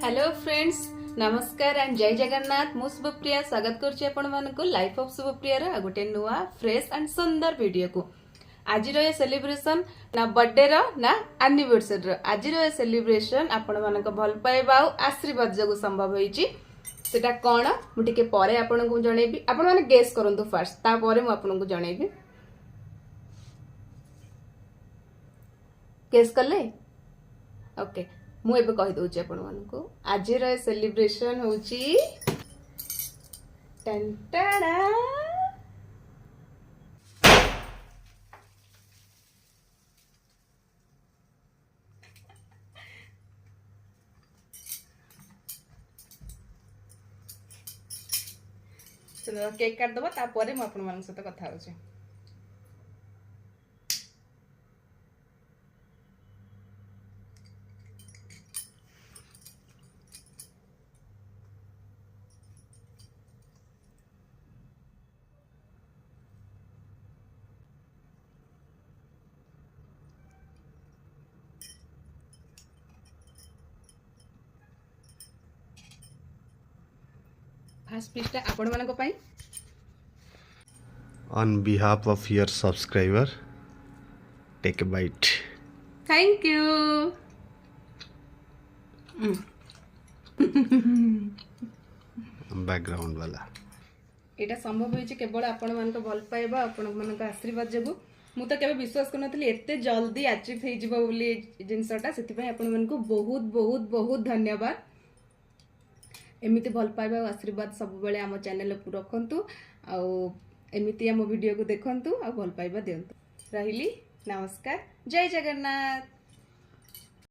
Hello friends, नमस्कार and जय जगन्नाथ। मु शुभप्रिया स्वागत करछि आपण मानको लाइफ ऑफ शुभप्रिया रा गोटे नुआ फ्रेश एंड सुंदर वीडियो को। आज रो सेलिब्रेशन ना बर्थडे रो ना एनिवर्सरी रो। आज रो सेलिब्रेशन आपण मानको भल पाइबा आ आशीर्वाद जगु संभव होईची। सेटा कोन मु टिके परे आपण को जणेबी। आपण माने गेस करंतु फर्स्ट, ता परे मु आपण को जणेबी। गेस करले? ओके, मु एबे कहि दउची आपण मानको। आज रो सेलिब्रेशन होची टंटाडा चलो केक काट दबा, तापरे मु आपण मानक सहित कथा होची। फर्स्ट पीसटा आपण मानक पई। On behalf of your subscriber, take a bite. Thank you. Background वाला एटा संभव होइछि केवल आपण मानक भल पाइबा, आपण मानक आशीर्वाद जगु। मु तो केबे विश्वास करनथली एते जल्दी अचीव हे जिवो बोली जिंसटा। सेति पई आपण मानक बहुत बहुत बहुत धन्यवाद। एमिति भल पाइबा और आशीर्वाद सब बेले आम चैनल को रखंतु आ एमिति आम वीडियो को देखंतु आ भल पाइबा दियंतु। रहिली, नमस्कार, जय जगन्नाथ।